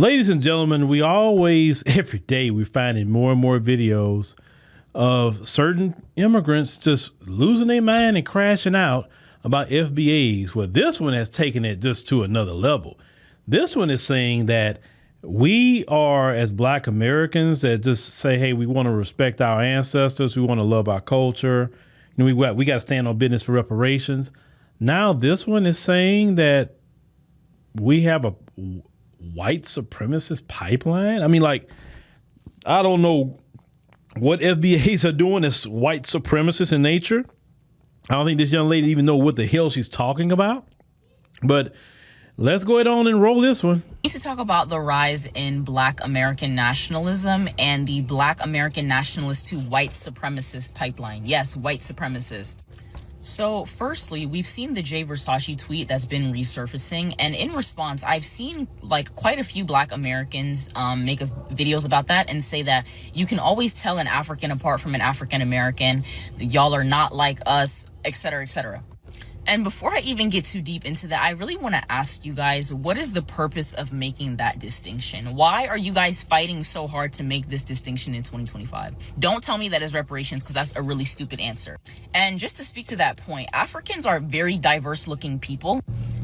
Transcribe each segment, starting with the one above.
Ladies and gentlemen, every day, we're finding more and more videos of certain immigrants just losing their mind and crashing out about FBAs. Well, this one has taken it just to another level. This one is saying that we are, as Black Americans, that just say, hey, we want to respect our ancestors. We want to love our culture. We got to stand on business for reparations. Now this one is saying that we have a white supremacist pipeline. I mean, I don't know what FBAs are doing as white supremacists in nature. I don't think this young lady even know what the hell she's talking about. But let's go ahead on and roll this one. We need to talk about the rise in Black American nationalism and the Black American nationalist to white supremacist pipeline. Yes, white supremacist. So firstly, we've seen the Jay Versace tweet that's been resurfacing, and in response, I've seen quite a few Black Americans make videos about that and say that you can always tell an African apart from an African American. Y'all are not like us, etc., etc. And before I even get too deep into that, I really want to ask you guys, what is the purpose of making that distinction? Why are you guys fighting so hard to make this distinction in 2025? Don't tell me that is reparations, because that's a really stupid answer. And just to speak to that point, Africans are very diverse looking people.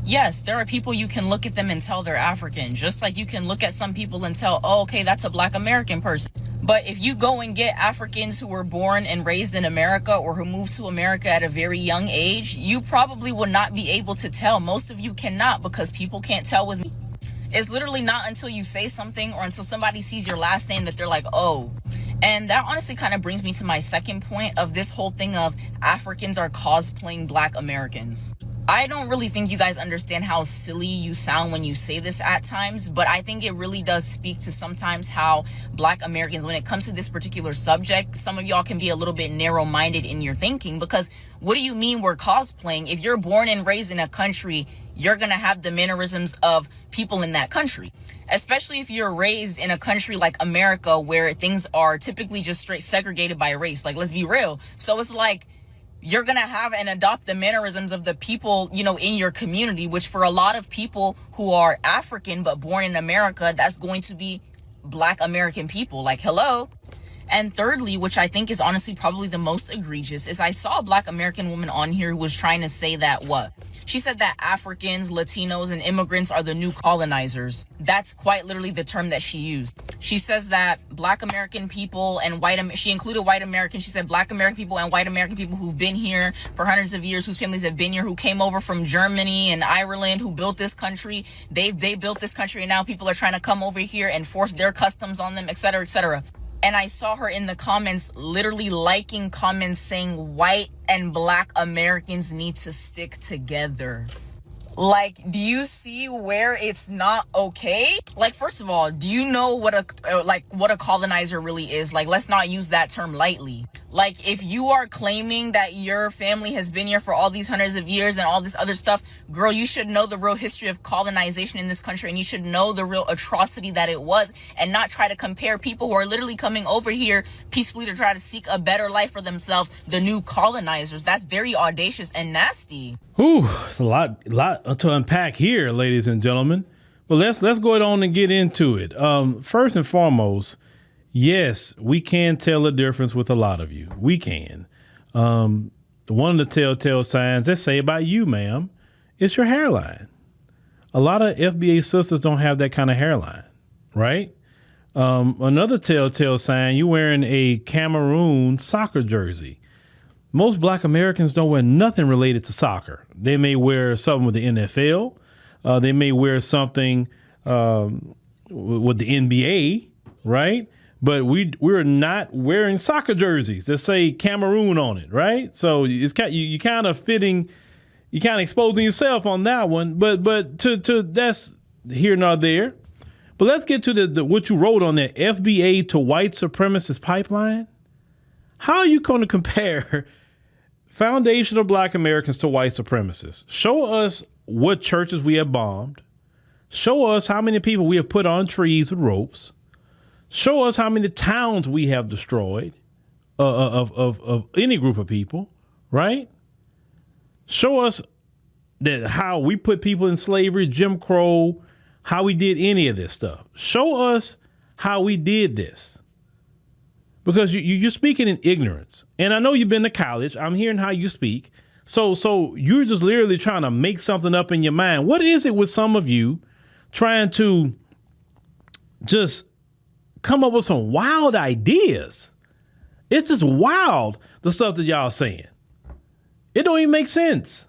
Yes, there are people you can look at them and tell they're African, just like you can look at some people and tell, oh, okay, that's a Black American person. But if you go and get Africans who were born and raised in America or who moved to America at a very young age, you probably would not be able to tell. Most of you cannot, because people can't tell with me. It's literally not until you say something or until somebody sees your last name that they're like, oh. And that honestly kind of brings me to my second point of this whole thing of Africans are cosplaying Black Americans. I don't really think you guys understand how silly you sound when you say this at times, but I think it really does speak to sometimes how Black Americans, when it comes to this particular subject, some of y'all can be a little bit narrow-minded in your thinking, because what do you mean we're cosplaying? If you're born and raised in a country, you're going to have the mannerisms of people in that country, especially if you're raised in a country like America where things are typically just straight segregated by race. Like, let's be real. So it's like, you're going to have and adopt the mannerisms of the people, in your community, which for a lot of people who are African but born in America, that's going to be Black American people. Like, hello. And thirdly, which I think is honestly probably the most egregious, is I saw a Black American woman on here who was trying to say that she said that Africans, Latinos, and immigrants are the new colonizers. That's quite literally the term that she used. She says that Black American people and she included white Americans. She said Black American people and white American people who've been here for hundreds of years, whose families have been here, who came over from Germany and Ireland, who built this country. They built this country, and now people are trying to come over here and force their customs on them, etc., etc. And I saw her in the comments literally liking comments saying white and Black Americans need to stick together. Like, do you see where it's not okay? Like, first of all, do you know what a colonizer really is? Like, let's not use that term lightly. Like, if you are claiming that your family has been here for all these hundreds of years and all this other stuff, girl, you should know the real history of colonization in this country, and you should know the real atrocity that it was, and not try to compare people who are literally coming over here peacefully to try to seek a better life for themselves, the new colonizers. That's very audacious and nasty. Ooh, it's a lot to unpack here, ladies and gentlemen. But let's go on and get into it. First and foremost, yes, we can tell a difference with a lot of you. We can. One of the telltale signs, let's say about you, ma'am, is your hairline. A lot of FBA sisters don't have that kind of hairline, right? Another telltale sign, you're wearing a Cameroon soccer jersey. Most Black Americans don't wear nothing related to soccer. They may wear something with the NFL. They may wear something with the NBA, right? But we're not wearing soccer jerseys that say Cameroon on it, right? So it's you kind of fitting, you kind of exposing yourself on that one. But to that's here nor there. But let's get to the what you wrote on that FBA to white supremacist pipeline. How are you going to compare foundational Black Americans to white supremacists? Show us what churches we have bombed. Show us how many people we have put on trees with ropes. Show us how many towns we have destroyed of any group of people, right? Show us that how we put people in slavery, Jim Crow, how we did any of this stuff. Show us how we did this. Because you're speaking in ignorance. And I know you've been to college. I'm hearing how you speak. So you're just literally trying to make something up in your mind. What is it with some of you trying to just come up with some wild ideas? It's just wild, the stuff that y'all saying. It don't even make sense.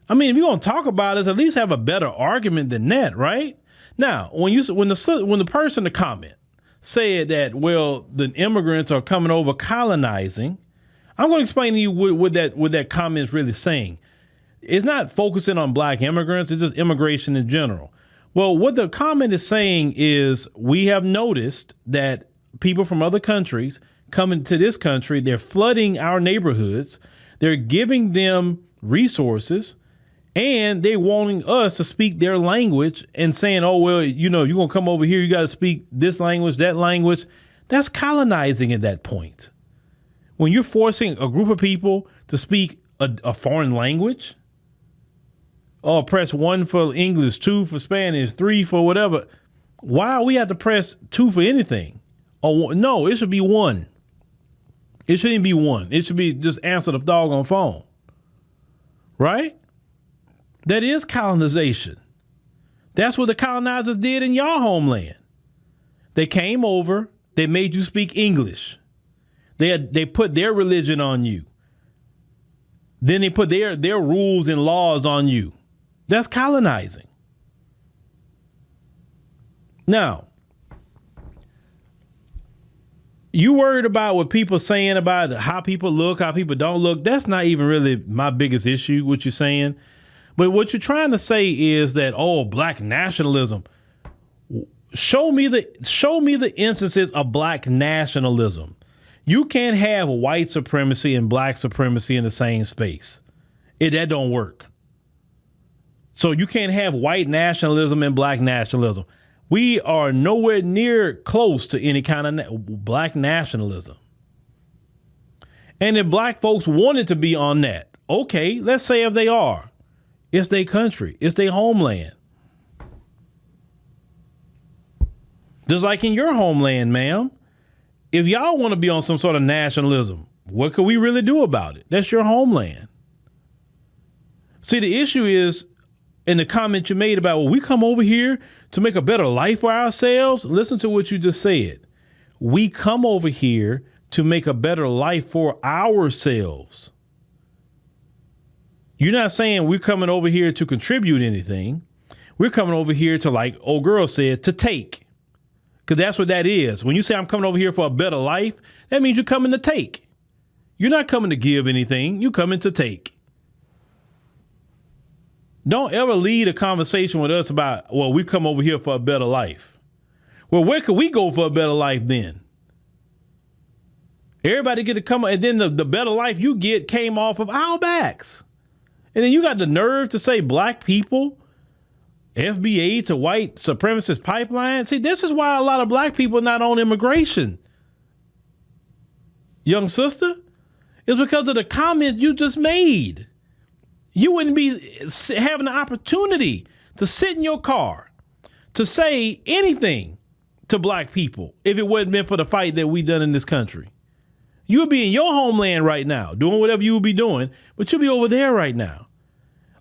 I mean, if you're going to talk about it, at least have a better argument than that, right? Now, when the person to comment said that, well, the immigrants are coming over colonizing, I'm going to explain to you what that comment is really saying. It's not focusing on black immigrants. It's just immigration in general. Well, what the comment is saying is we have noticed that people from other countries coming to this country, they're flooding our neighborhoods. They're giving them resources, and they're wanting us to speak their language and saying, oh, well, you're going to come over here. You got to speak this language, that language. That's colonizing at that point. When you're forcing a group of people to speak a foreign language, oh, press 1 for English, 2 for Spanish, 3 for whatever. Why we have to press 2 for anything? Oh, no, it should be 1. It shouldn't be 1. It should be just answer the doggone phone. Right? That is colonization. That's what the colonizers did in your homeland. They came over. They made you speak English. They put their religion on you. Then they put their rules and laws on you. That's colonizing. Now, you worried about what people saying about how people look, how people don't look. That's not even really my biggest issue, what you're saying. But what you're trying to say is that, oh, black nationalism. Show me the instances of black nationalism. You can't have white supremacy and black supremacy in the same space. That don't work. So you can't have white nationalism and black nationalism. We are nowhere near close to any kind of black nationalism. And if black folks wanted to be on that, okay, let's say if they are. It's their country. It's their homeland. Just like in your homeland, ma'am. If y'all want to be on some sort of nationalism, what could we really do about it? That's your homeland. See, the issue is in the comment you made about, well, we come over here to make a better life for ourselves. Listen to what you just said. We come over here to make a better life for ourselves. You're not saying we're coming over here to contribute anything. We're coming over here to, like old girl said, to take. Because that's what that is. When you say I'm coming over here for a better life, that means you're coming to take. You're not coming to give anything. You're coming to take. Don't ever lead a conversation with us about, well, we come over here for a better life. Well, where could we go for a better life then? Everybody get to come, and then the better life you get came off of our backs. And then you got the nerve to say black people, FBA to white supremacist pipeline. See, this is why a lot of black people are not on immigration. Young sister, it's because of the comment you just made. You wouldn't be having the opportunity to sit in your car to say anything to black people if it wasn't been for the fight that we done in this country. You would be in your homeland right now doing whatever you would be doing, but you'll be over there right now.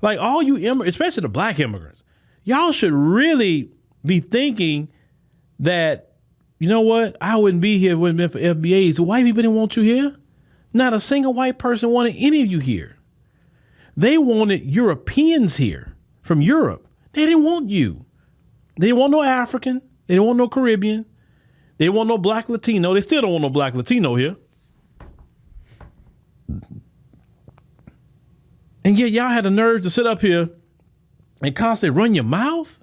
Like all you immigrants, especially the black immigrants, y'all should really be thinking that, you know what? I wouldn't be here if it wouldn't been for FBAs. White people didn't want you here. Not a single white person wanted any of you here. They wanted Europeans here from Europe. They didn't want you. They didn't want no African. They didn't want no Caribbean. They didn't want no black Latino. They still don't want no black Latino here. And yet y'all had the nerve to sit up here and constantly run your mouth.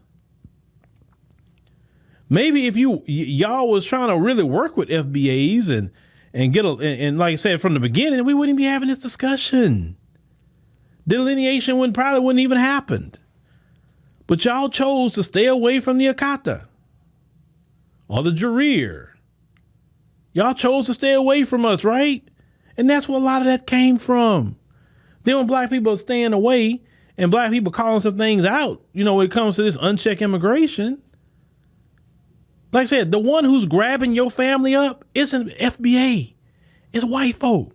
Maybe if y'all was trying to really work with FBAs and get and like I said from the beginning, we wouldn't be having this discussion. Delineation probably wouldn't even happen. But y'all chose to stay away from the Akata or the Jareer. Y'all chose to stay away from us, right? And that's where a lot of that came from. Then when black people are staying away and black people calling some things out, when it comes to this unchecked immigration. Like I said, the one who's grabbing your family up isn't FBA. It's white folk.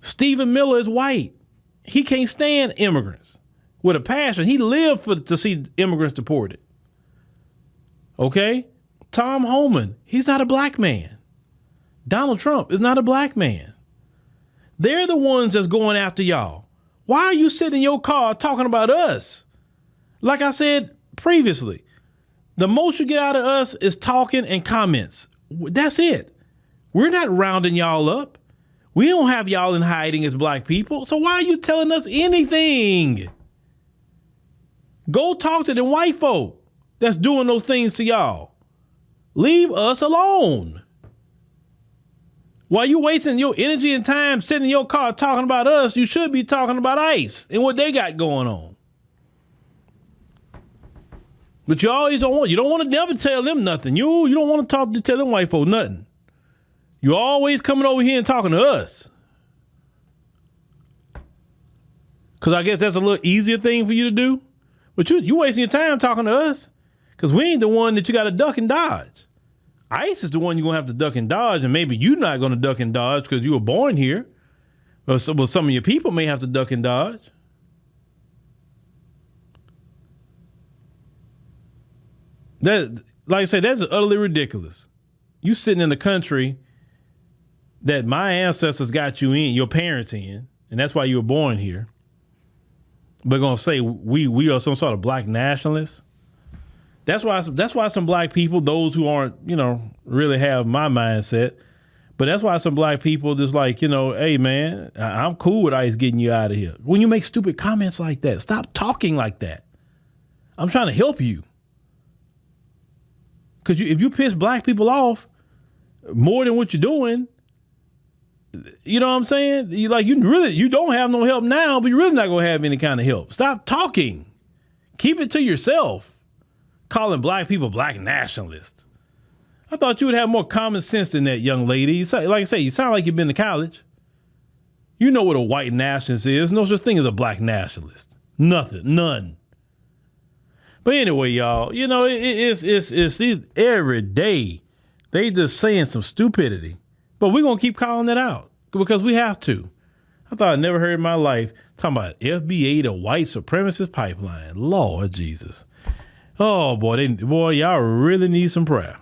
Stephen Miller is white. He can't stand immigrants with a passion. He lived to see immigrants deported. Okay? Tom Homan, he's not a black man. Donald Trump is not a black man. They're the ones that's going after y'all. Why are you sitting in your car talking about us? Like I said previously, the most you get out of us is talking and comments. That's it. We're not rounding y'all up. We don't have y'all in hiding as black people. So why are you telling us anything? Go talk to them white folk that's doing those things to y'all. Leave us alone. While you wasting your energy and time sitting in your car talking about us, you should be talking about ICE and what they got going on. But you always don't want to never tell them nothing. You don't want to tell them white folk nothing. You always coming over here and talking to us. Because I guess that's a little easier thing for you to do. But you wasting your time talking to us. Because we ain't the one that you got to duck and dodge. ICE is the one you're going to have to duck and dodge, and maybe you're not going to duck and dodge because you were born here. But some of your people may have to duck and dodge. That, like I said, that's utterly ridiculous. You sitting in a country that my ancestors got you in, your parents in, and that's why you were born here. But going to say we are some sort of black nationalists. That's why some black people, those who aren't, really have my mindset, but that's why some black people just like, hey man, I'm cool with ICE getting you out of here. When you make stupid comments like that, stop talking like that. I'm trying to help you. Because if you piss black people off more than what you're doing, you know what I'm saying? You don't have no help now, but you're really not going to have any kind of help. Stop talking. Keep it to yourself. Calling black people black nationalists. I thought you would have more common sense than that, young lady. Like I say, you sound like you've been to college. You know what a white nationalist is. No such thing as a black nationalist. Nothing. None. But anyway, y'all, it's every day they just saying some stupidity. But we're going to keep calling it out because we have to. I thought I never heard in my life talking about FBA, the white supremacist pipeline. Lord Jesus. Oh, boy, y'all really need some prayer.